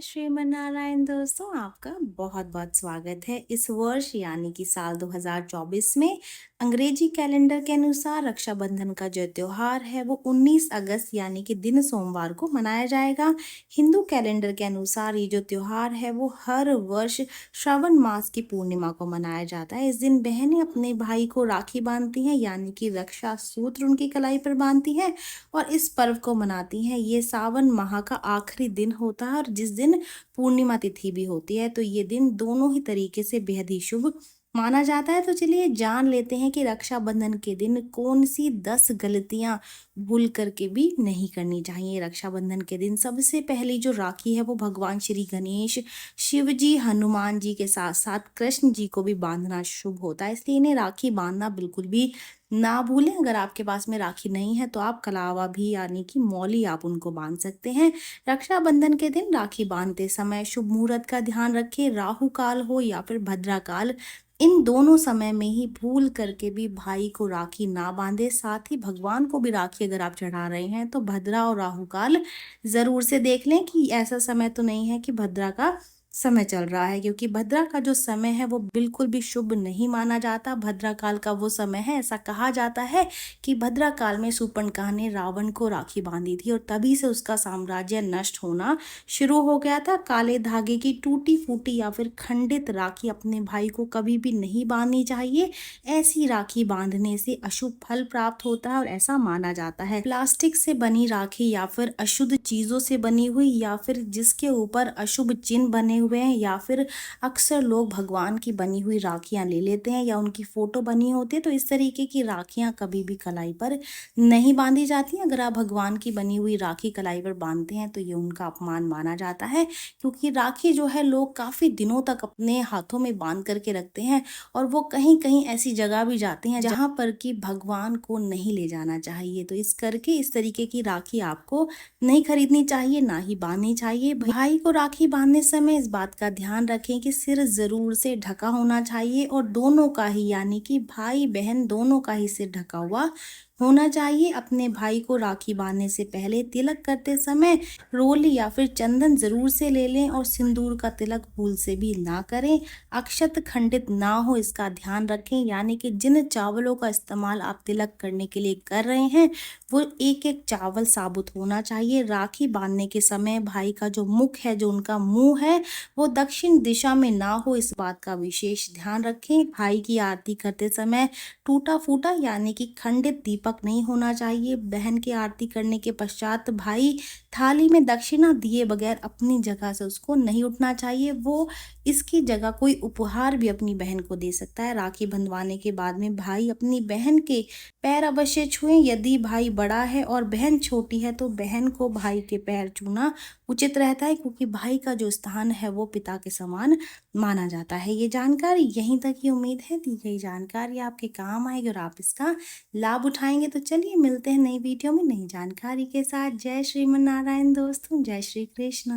श्रीमन्नारायण दोस्तों, आपका बहुत बहुत स्वागत है। इस वर्ष यानी कि साल 2024 में अंग्रेजी कैलेंडर के अनुसार रक्षाबंधन का जो त्योहार है वो 19 अगस्त यानी कि दिन सोमवार को मनाया जाएगा। हिंदू कैलेंडर के अनुसार ये जो त्योहार है वो हर वर्ष श्रावण मास की पूर्णिमा को मनाया जाता है। इस दिन बहनें अपने भाई को राखी बांधती हैं यानी कि रक्षा सूत्र उनकी कलाई पर बांधती हैं और इस पर्व को मनाती हैं। ये सावन माह का आखिरी दिन होता है और जिस दिन पूर्णिमा तिथि भी होती है, तो ये दिन दोनों ही तरीके से बेहद ही शुभ माना जाता है। तो चलिए जान लेते हैं कि रक्षाबंधन के दिन कौन सी 10 गलतियां भूल करके भी नहीं करनी चाहिए। रक्षाबंधन के दिन सबसे पहली जो राखी है वो भगवान श्री गणेश, शिव जी, हनुमान जी के साथ साथ कृष्ण जी को भी बांधना शुभ होता है, इसलिए इन्हें राखी बांधना बिल्कुल भी ना भूलें। अगर आपके पास में राखी नहीं है तो आप कलावा भी यानी कि मौली आप उनको बांध सकते हैं। रक्षाबंधन के दिन राखी बांधते समय शुभ मुहूर्त का ध्यान रखें। राहु काल हो या फिर भद्रा काल, इन दोनों समय में ही भूल करके भी भाई को राखी ना बांधे। साथ ही भगवान को भी राखी अगर आप चढ़ा रहे हैं तो भद्रा और राहु काल जरूर से देख लें कि ऐसा समय तो नहीं है कि भद्रा का समय चल रहा है, क्योंकि भद्रा का जो समय है वो बिल्कुल भी शुभ नहीं माना जाता। भद्रा काल का वो समय है, ऐसा कहा जाता है कि भद्रा काल में शूर्पणखा ने रावण को राखी बांधी थी और तभी से उसका साम्राज्य नष्ट होना शुरू हो गया था। काले धागे की टूटी फूटी या फिर खंडित राखी अपने भाई को कभी भी नहीं बांधनी चाहिए। ऐसी राखी बांधने से अशुभ फल प्राप्त होता है और ऐसा माना जाता है। प्लास्टिक से बनी राखी या फिर अशुद्ध चीजों से बनी हुई या फिर जिसके ऊपर अशुभ चिन्ह बने हुए हैं या फिर अक्सर लोग भगवान की बनी हुई राखियां ले लेते हैं या उनकी फोटो बनी होती है, तो इस तरीके की राखियां कभी भी कलाई पर नहीं बांधी जाती। अगर आप भगवान की बनी हुई राखी कलाई पर बांधते हैं तो ये उनका अपमान माना जाता है, क्योंकि राखी जो है लोग काफी दिनों तक अपने हाथों में बांध करके रखते हैं और वो कहीं कहीं ऐसी जगह भी जाते हैं जहां पर कि भगवान को नहीं ले जाना चाहिए। तो इस तरीके की राखी आपको नहीं खरीदनी चाहिए, ना ही बांधनी चाहिए। भाई को राखी बांधने समय इस बात का ध्यान रखें कि सिर जरूर से ढका होना चाहिए और दोनों का ही यानी कि भाई बहन दोनों का ही सिर ढका हुआ होना चाहिए। अपने भाई को राखी बांधने से पहले तिलक करते समय रोली या फिर चंदन जरूर से ले लें और सिंदूर का तिलक भूल से भी ना करें। अक्षत खंडित ना हो इसका ध्यान रखें, यानी कि जिन चावलों का इस्तेमाल आप तिलक करने के लिए कर रहे हैं वो एक एक चावल साबुत होना चाहिए। राखी बांधने के समय भाई का जो मुख है, जो उनका मुंह है, वो दक्षिण दिशा में ना हो, इस बात का विशेष ध्यान रखें। भाई की आरती करते समय टूटा फूटा यानी कि खंडित दीपक नहीं होना चाहिए। बहन की आरती करने के पश्चात भाई थाली में दक्षिणा दिए बगैर अपनी जगह से उसको नहीं उठना चाहिए। वो इसकी जगह कोई उपहार भी अपनी बहन को दे सकता है। राखी बंधवाने के बाद में भाई अपनी बहन के पैर अवश्य छुएं। यदि भाई बड़ा है और बहन छोटी है तो बहन को भाई के पैर छूना उचित रहता है, क्योंकि भाई का जो स्थान है वो पिता के समान माना जाता है। ये जानकारी यहीं तक ही। उम्मीद है दी गई जानकारी आपके काम आएगी और आप इसका लाभ उठाएंगे। तो चलिए मिलते हैं नई वीडियो में नई जानकारी के साथ। जय श्रीमन्नारायण दोस्तों, जय श्री कृष्ण।